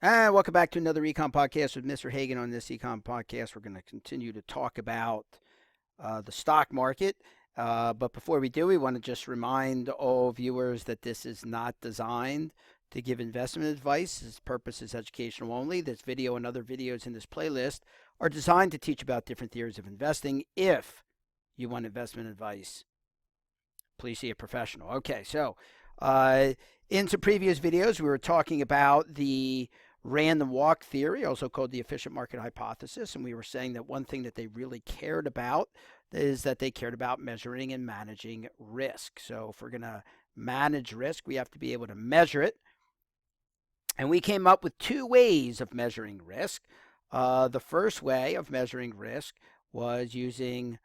And welcome back to another Econ Podcast with Mr. Hagan. On this Econ Podcast, we're going to continue to talk about the stock market. But before we do, we want to just remind all viewers that this is not designed to give investment advice. Its purpose is educational only. This video and other videos in this playlist are designed to teach about different theories of investing. If you want investment advice, please see a professional. Okay, so in some previous videos, we were talking about the random walk theory, also called the efficient market hypothesis. And we were saying that one thing that they really cared about is that they cared about measuring and managing risk. So if we're going to manage risk, we have to be able to measure it. And we came up with two ways of measuring risk. The first way of measuring risk was using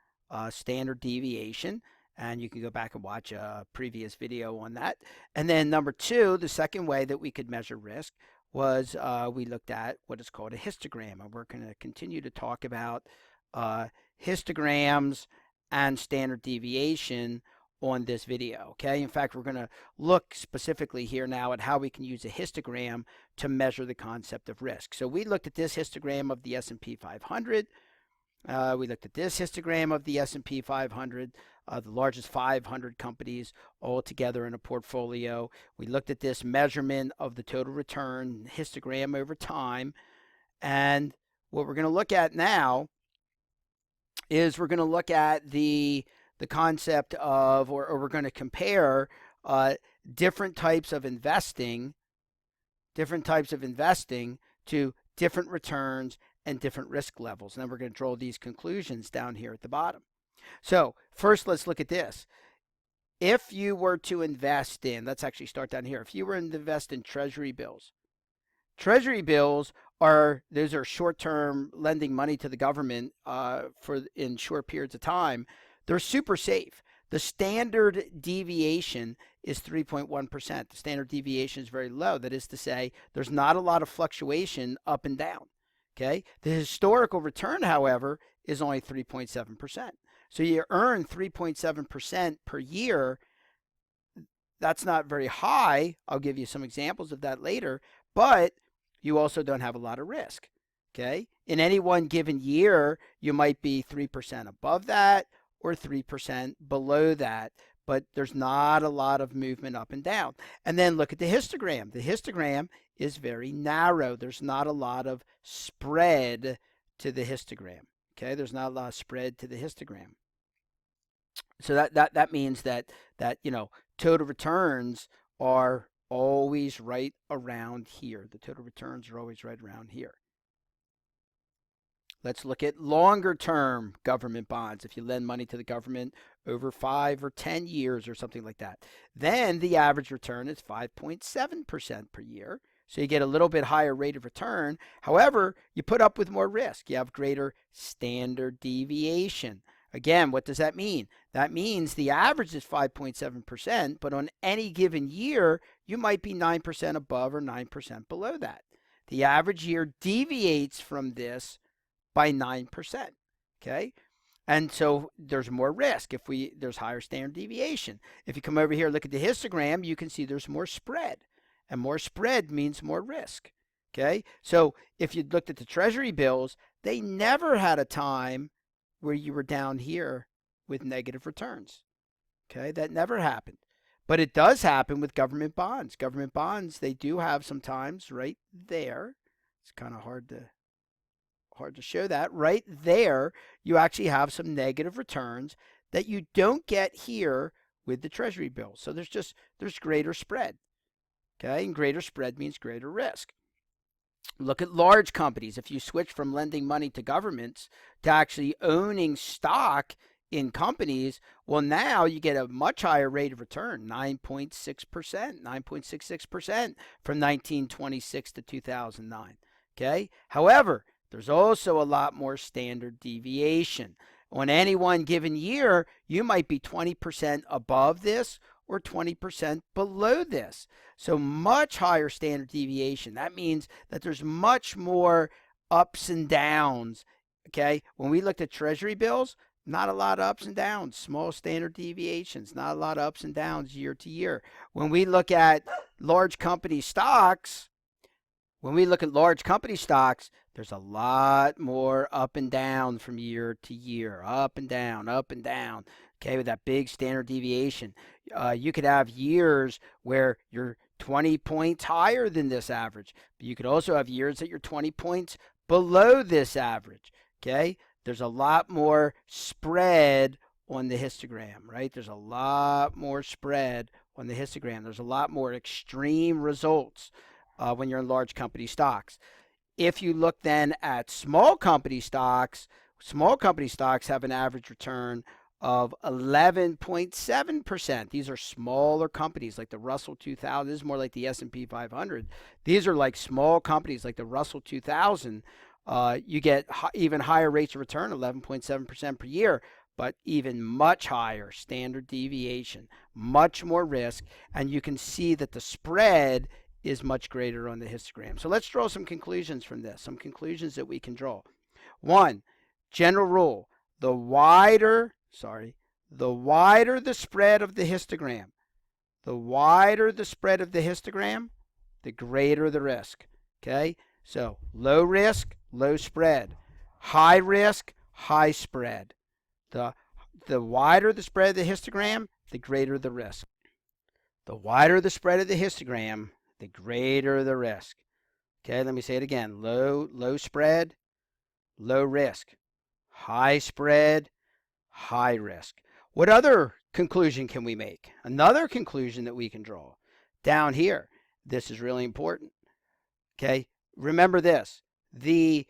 standard deviation. And you can go back and watch a previous video on that. And then number two, the second way that we could measure risk was we looked at what is called a histogram. And we're going to continue to talk about histograms and standard deviation on this video. Okay. In fact, we're going to look specifically here now at how we can use a histogram to measure the concept of risk. So we looked at this histogram of the S&P 500. We looked at this histogram of the S&P 500, the largest 500 companies all together in a portfolio. We looked at this measurement of the total return histogram over time. And what we're going to look at now is we're going to look at the concept of, or we're going to compare different types of investing to different returns and different risk levels. And then we're going to draw these conclusions down here at the bottom. So first, let's look at this. If you were to invest in, let's actually start down here. If you were to invest in treasury bills those are short-term lending money to the government in short periods of time. They're super safe. The standard deviation is 3.1%. The standard deviation is very low. That is to say, there's not a lot of fluctuation up and down. Okay. The historical return, however, is only 3.7%. So you earn 3.7% per year. That's not very high. I'll give you some examples of that later, but you also don't have a lot of risk. Okay. In any one given year, you might be 3% above that or 3% below that, but there's not a lot of movement up and down. And then look at the histogram. The histogram is very narrow. There's not a lot of spread to the histogram. Okay, there's not a lot of spread to the histogram. So that means that total returns are always right around here. The total returns are always right around here. Let's look at longer term government bonds. If you lend money to the government over 5 or 10 years or something like that, then the average return is 5.7% per year. So you get a little bit higher rate of return. However, you put up with more risk. You have greater standard deviation. Again, what does that mean? That means the average is 5.7%, but on any given year, you might be 9% above or 9% below that. The average year deviates from this by 9%. Okay. And so there's more risk there's higher standard deviation. If you come over here, look at the histogram, you can see there's more spread, and more spread means more risk. Okay. So if you looked at the treasury bills, they never had a time where you were down here with negative returns. Okay. That never happened. But it does happen with government bonds. Government bonds, they do have sometimes right there. It's kind of hard to show that. Right there, you actually have some negative returns that you don't get here with the treasury bill. So there's greater spread. Okay, and greater spread means greater risk. Look at large companies. If you switch from lending money to governments to actually owning stock in companies, well, now you get a much higher rate of return, 9.6%, 9.66% from 1926 to 2009. Okay, however, there's also a lot more standard deviation. On any one given year, you might be 20% above this or 20% below this. So much higher standard deviation. That means that there's much more ups and downs. Okay, when we looked at treasury bills, not a lot of ups and downs, small standard deviations, not a lot of ups and downs year to year. When we look at large company stocks, When we look at large company stocks, there's a lot more up and down from year to year, up and down, up and down. Okay, with that big standard deviation, you could have years where you're 20 points higher than this average, but you could also have years that you're 20 points below this average. Okay, there's a lot more spread on the histogram, right? There's a lot more spread on the histogram. There's a lot more extreme results when you're in large company stocks. If you look then at small company stocks have an average return of 11.7%. These are smaller companies like the Russell 2000. This is more like the S&P 500. These are like small companies like the Russell 2000. You get even higher rates of return, 11.7% per year, but even much higher standard deviation, much more risk, and you can see that the spread is much greater on the histogram. So let's draw some conclusions from this, some conclusions that we can draw. One, general rule, the wider the spread of the histogram, the greater the risk. Okay, so low risk, low spread. High risk, high spread. The wider the spread of the histogram, the greater the risk. The wider the spread of the histogram, the greater the risk. Okay, let me say it again. Low spread, low risk. High spread, high risk. What other conclusion can we make? Another conclusion that we can draw down here. This is really important. Okay, remember this. The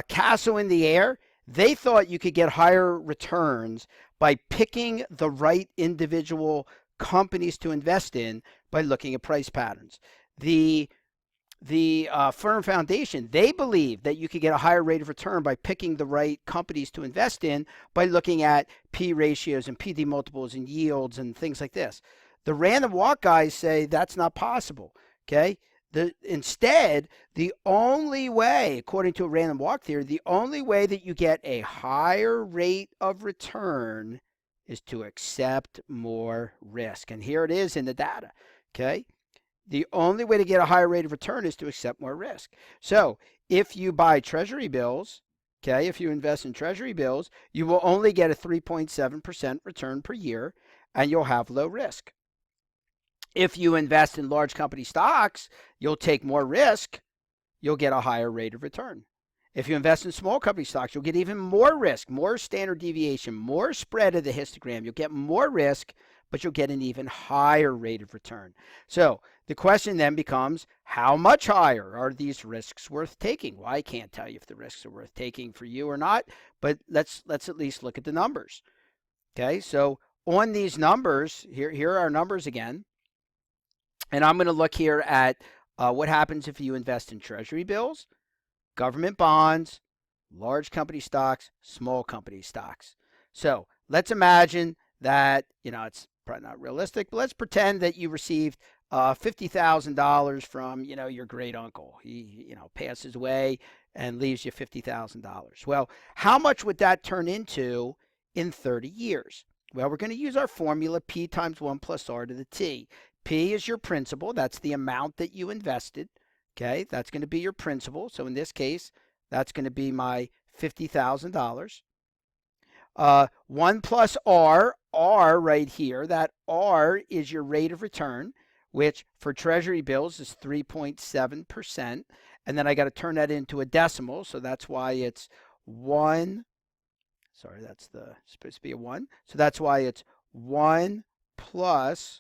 castle in the air, they thought you could get higher returns by picking the right individual companies to invest in by looking at price patterns. The Firm Foundation, they believe that you could get a higher rate of return by picking the right companies to invest in by looking at P ratios and PD multiples and yields and things like this. The random walk guys say that's not possible. Okay, instead, the only way, according to a random walk theory, the only way that you get a higher rate of return is to accept more risk. And here it is in the data. Okay, the only way to get a higher rate of return is to accept more risk. So if you buy treasury bills, okay, if you invest in treasury bills, you will only get a 3.7% return per year, and you'll have low risk. If you invest in large company stocks, you'll take more risk, you'll get a higher rate of return. If you invest in small company stocks, you'll get even more risk, more standard deviation, more spread of the histogram. You'll get more risk, but you'll get an even higher rate of return. So the question then becomes, how much higher are these risks worth taking? Well, I can't tell you if the risks are worth taking for you or not, but let's at least look at the numbers. Okay, so on these numbers, here are our numbers again. And I'm going to look here at what happens if you invest in treasury bills, government bonds, large company stocks, small company stocks. So let's imagine that, it's probably not realistic, but let's pretend that you received $50,000 from, your great uncle. He, passes away and leaves you $50,000. Well, how much would that turn into in 30 years? Well, we're going to use our formula, P times 1 plus R to the T. P is your principal. That's the amount that you invested. Okay, that's going to be your principal. So in this case, that's going to be my $50,000. 1 plus R right here, that R is your rate of return, which for treasury bills is 3.7%. And then I got to turn that into a decimal. So that's why it's 1. Sorry, that's supposed to be a 1. So that's why it's 1 plus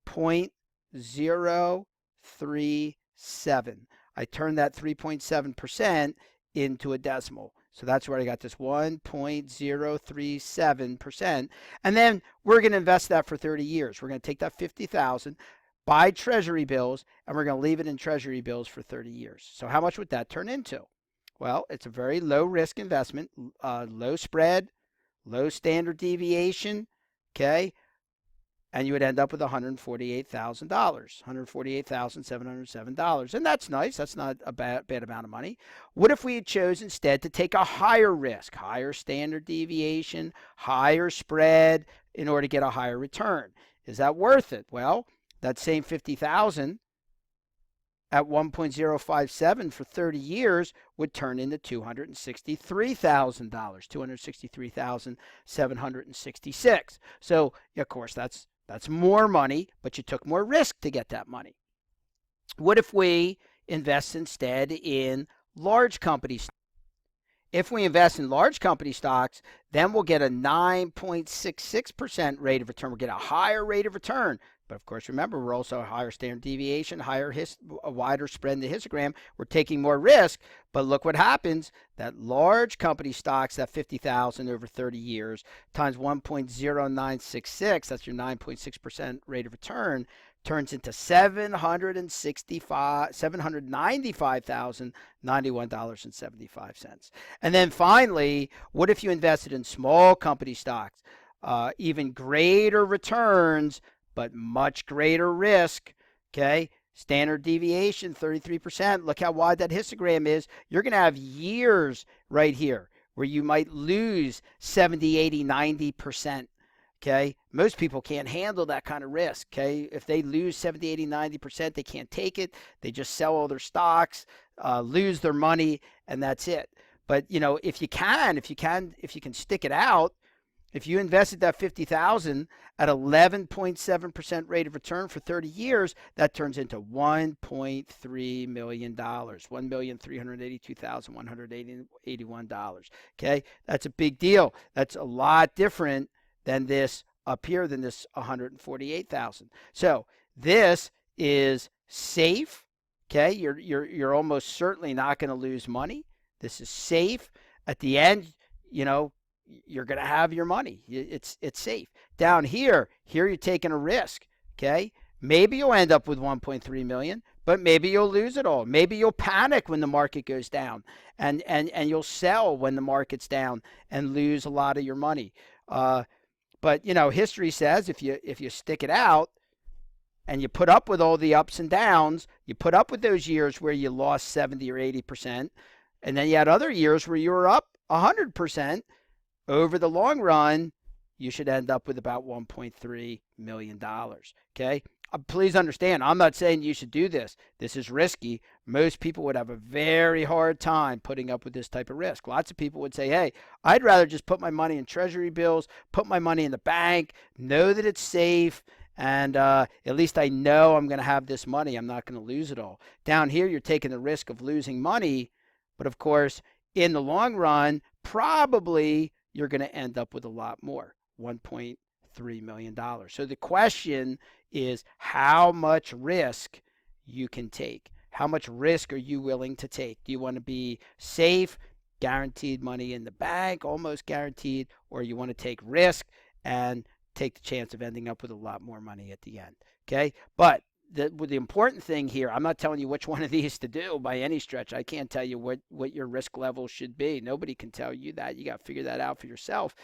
0.037. I turned that 3.7% into a decimal. So that's where I got this 1.037%. And then we're going to invest that for 30 years. We're going to take that 50,000, buy treasury bills, and we're going to leave it in treasury bills for 30 years. So how much would that turn into? Well, it's a very low risk investment, low spread, low standard deviation, okay? And you would end up with $148,000, $148,707. And that's nice. That's not a bad amount of money. What if we had chose instead to take a higher risk, higher standard deviation, higher spread in order to get a higher return? Is that worth it? Well, that same $50,000 at 1.057 for 30 years would turn into $263,000, $263,766. So, of course, that's more money, but you took more risk to get that money. What if we invest instead in large companies? If we invest in large company stocks, then we'll get a 9.66% rate of return. We'll get a higher rate of return. But of course, remember, we're also a higher standard deviation, a wider spread in the histogram. We're taking more risk. But look what happens. That large company stocks, that 50,000 over 30 years, times 1.0966, that's your 9.6% rate of return, turns into $795,091.75. And then finally, what if you invested in small company stocks? Even greater returns, but much greater risk. Okay, standard deviation 33%. Look how wide that histogram is. You're going to have years right here where you might lose 70, 80, 90%. Okay, most people can't handle that kind of risk. Okay, if they lose 70, 80, 90%, they can't take it. They just sell all their stocks, lose their money, and that's it. But if you can stick it out, if you invested that 50,000 at 11.7% rate of return for 30 years, that turns into $1.3 million, $1,382,181. Okay, that's a big deal. That's a lot different than this up here, than this 148,000. So this is safe. Okay, you're almost certainly not going to lose money. This is safe. At the end, you're going to have your money. It's safe. Down here you're taking a risk. Okay, maybe you'll end up with 1.3 million, but maybe you'll lose it all. Maybe you'll panic when the market goes down, and you'll sell when the market's down and lose a lot of your money. But history says if you stick it out and you put up with all the ups and downs, you put up with those years where you lost 70 or 80%, and then you had other years where you were up 100%, over the long run, you should end up with about $1.3 million. Okay? Please understand, I'm not saying you should do this. This is risky. Most people would have a very hard time putting up with this type of risk. Lots of people would say, hey, I'd rather just put my money in treasury bills, put my money in the bank, know that it's safe, and at least I know I'm going to have this money. I'm not going to lose it all. Down here, you're taking the risk of losing money, but of course, in the long run, probably you're going to end up with a lot more, $1.3 million. So the question is how much risk you can take. How much risk are you willing to take? Do you want to be safe, guaranteed money in the bank, almost guaranteed, or you want to take risk and take the chance of ending up with a lot more money at the end? Okay, but the important thing here, I'm not telling you which one of these to do by any stretch. I can't tell you what your risk level should be. Nobody can tell you that. You got to figure that out for yourself.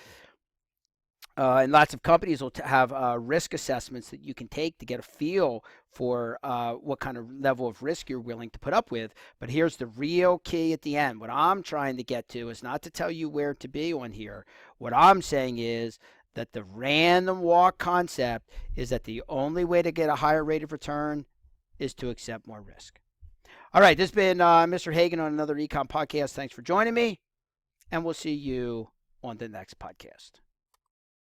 And lots of companies will have risk assessments that you can take to get a feel for what kind of level of risk you're willing to put up with. But here's the real key at the end. What I'm trying to get to is not to tell you where to be on here. What I'm saying is that the random walk concept is that the only way to get a higher rate of return is to accept more risk. All right, this has been Mr. Hagan on another Econ podcast. Thanks for joining me, and we'll see you on the next podcast.